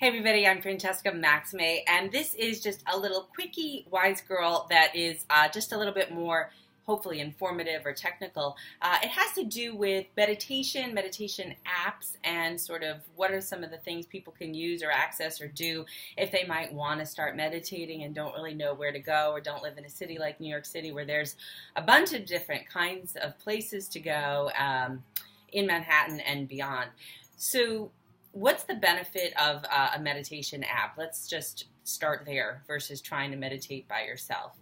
Hey everybody, I'm Francesca Maxime, and this is just a little quickie WiseGirl that is just a little bit more, hopefully informative or technical. It has to do with meditation apps, and sort of what are some of the things people can use or access or do if they might want to start meditating and don't really know where to go, or don't live in a city like New York City where there's a bunch of different kinds of places to go in Manhattan and beyond. So what's the benefit of a meditation app? Let's just start there versus trying to meditate by yourself.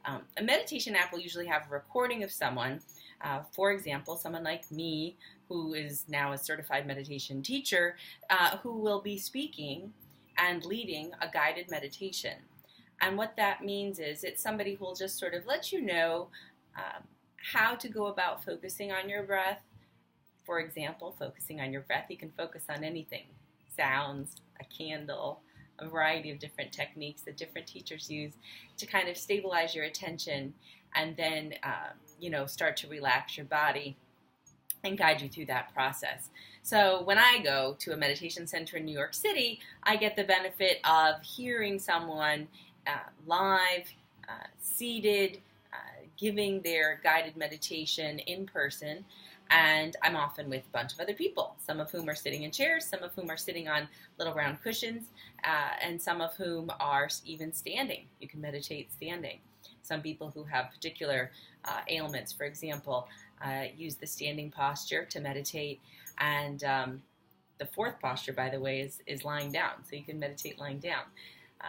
A meditation app will usually have a recording of someone, for example, someone like me, who is now a certified meditation teacher, who will be speaking and leading a guided meditation. And what that means is it's somebody who will just sort of let you know how to go about focusing on your breath. For example, focusing on your breath, you can focus on anything. Sounds, a candle, a variety of different techniques that different teachers use to kind of stabilize your attention and then, start to relax your body and guide you through that process. So when I go to a meditation center in New York City, I get the benefit of hearing someone live, seated, giving their guided meditation in person. And I'm often with a bunch of other people, some of whom are sitting in chairs, some of whom are sitting on little round cushions, and some of whom are even standing. You can meditate standing. Some people who have particular ailments, for example, use the standing posture to meditate. And the fourth posture, by the way, is lying down. So you can meditate lying down.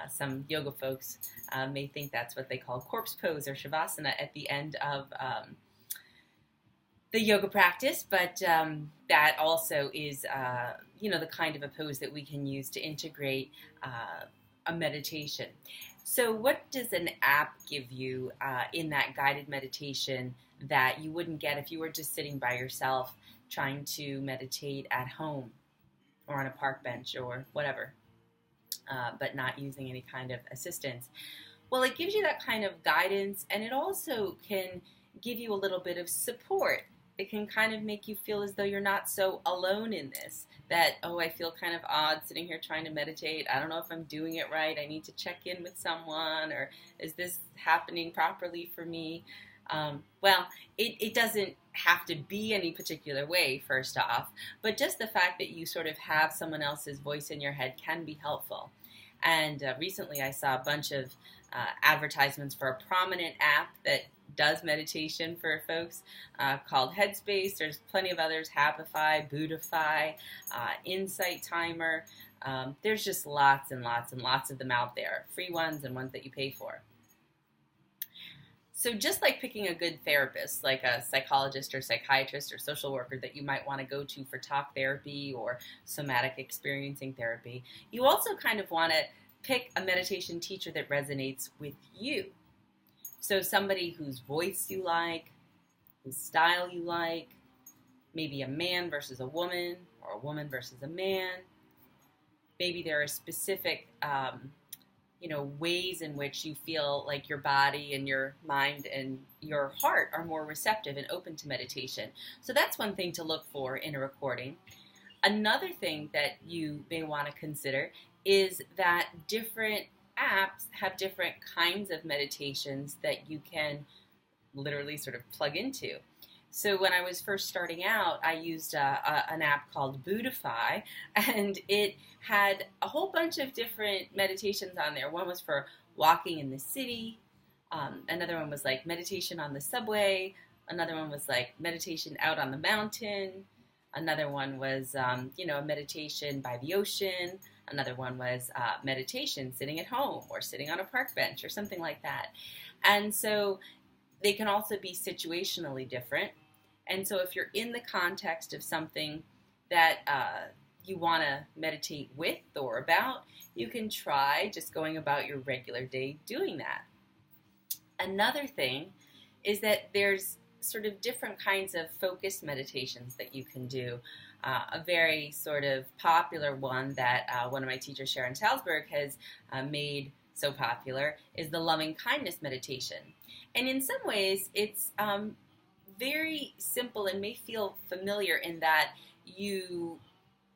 Some yoga folks may think that's what they call corpse pose or shavasana at the end of the yoga practice, but that also is, the kind of a pose that we can use to integrate a meditation. So what does an app give you in that guided meditation that you wouldn't get if you were just sitting by yourself trying to meditate at home or on a park bench or whatever, but not using any kind of assistance? Well, it gives you that kind of guidance, and it also can give you a little bit of support. It can kind of make you feel as though you're not so alone in this, that, I feel kind of odd sitting here trying to meditate. I don't know if I'm doing it right. I need to check in with someone, or is this happening properly for me? It doesn't have to be any particular way, first off, but just the fact that you sort of have someone else's voice in your head can be helpful. And recently I saw a bunch of advertisements for a prominent app that does meditation for folks called Headspace. There's plenty of others, Happify, Buddhify, Insight Timer. There's just lots and lots and lots of them out there, free ones and ones that you pay for. So just like picking a good therapist, like a psychologist or psychiatrist or social worker that you might want to go to for talk therapy or somatic experiencing therapy, you also kind of want to pick a meditation teacher that resonates with you. So somebody whose voice you like, whose style you like, maybe a man versus a woman, or a woman versus a man. Maybe there are specific ways in which you feel like your body and your mind and your heart are more receptive and open to meditation. So that's one thing to look for in a recording. Another thing that you may want to consider is that different apps have different kinds of meditations that you can literally sort of plug into. So when I was first starting out, I used an app called Buddhify, and it had a whole bunch of different meditations on there. One was for walking in the city. Another one was like meditation on the subway. Another one was like meditation out on the mountain. Another one was, a meditation by the ocean. Another one was meditation sitting at home or sitting on a park bench or something like that. And so they can also be situationally different. And so if you're in the context of something that you want to meditate with or about, you can try just going about your regular day doing that. Another thing is that there's sort of different kinds of focused meditations that you can do. A very sort of popular one that one of my teachers, Sharon Salzberg, has made so popular is the Lovingkindness meditation. And in some ways, it's very simple and may feel familiar in that you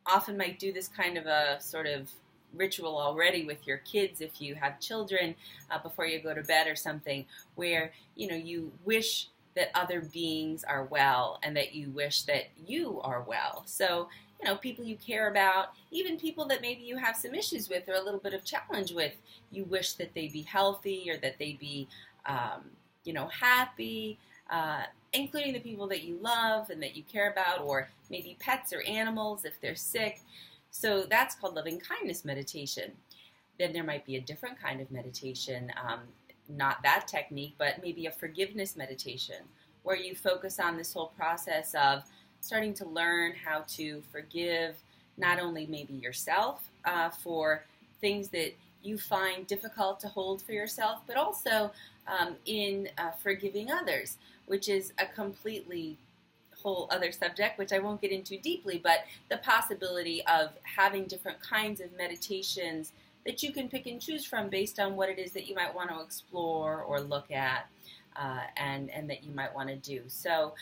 often might do this kind of a sort of ritual already with your kids if you have children before you go to bed or something, where you wish that other beings are well and that you wish that you are well. So people you care about, even people that maybe you have some issues with or a little bit of challenge with, you wish that they be healthy or that they be happy, including the people that you love and that you care about, or maybe pets or animals if they're sick. So that's called loving kindness meditation. Then there might be a different kind of meditation, not that technique, but maybe a forgiveness meditation, where you focus on this whole process of starting to learn how to forgive not only maybe yourself for things that you find difficult to hold for yourself, but also in forgiving others, which is a completely whole other subject, which I won't get into deeply, but the possibility of having different kinds of meditations that you can pick and choose from based on what it is that you might want to explore or look at and that you might want to do. So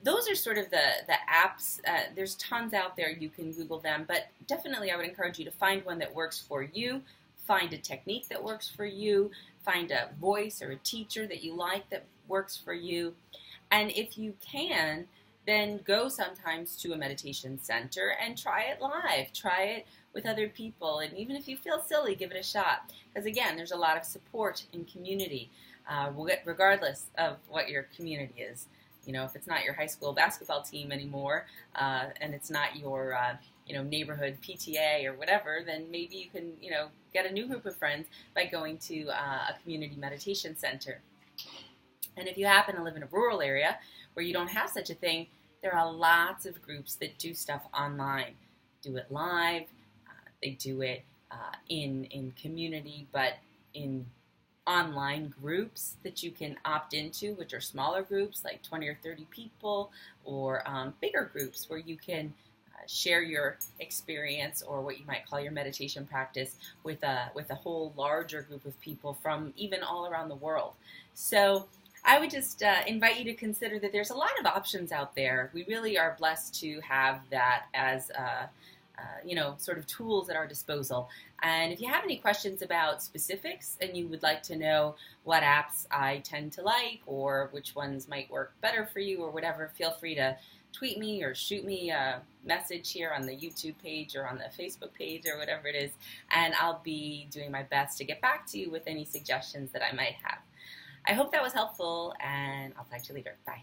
those are sort of the apps. There's tons out there. You can Google them, but definitely I would encourage you to find one that works for you, find a technique that works for you, find a voice or a teacher that you like that works for you. And if you can, then go sometimes to a meditation center and try it live. Try it with other people. And even if you feel silly, give it a shot. Because again, there's a lot of support in community, regardless of what your community is. If it's not your high school basketball team anymore, and it's not your neighborhood PTA or whatever, then maybe you can get a new group of friends by going to a community meditation center. And if you happen to live in a rural area where you don't have such a thing, there are lots of groups that do stuff online. Do it live. They do it in community, but in online groups that you can opt into, which are smaller groups like 20 or 30 people, or bigger groups where you can share your experience or what you might call your meditation practice with a whole larger group of people from even all around the world. So I would just invite you to consider that there's a lot of options out there. We really are blessed to have that as sort of tools at our disposal. And if you have any questions about specifics and you would like to know what apps I tend to like or which ones might work better for you or whatever, feel free to tweet me or shoot me a message here on the YouTube page or on the Facebook page or whatever it is, and I'll be doing my best to get back to you with any suggestions that I might have. I hope that was helpful, and I'll talk to you later. Bye.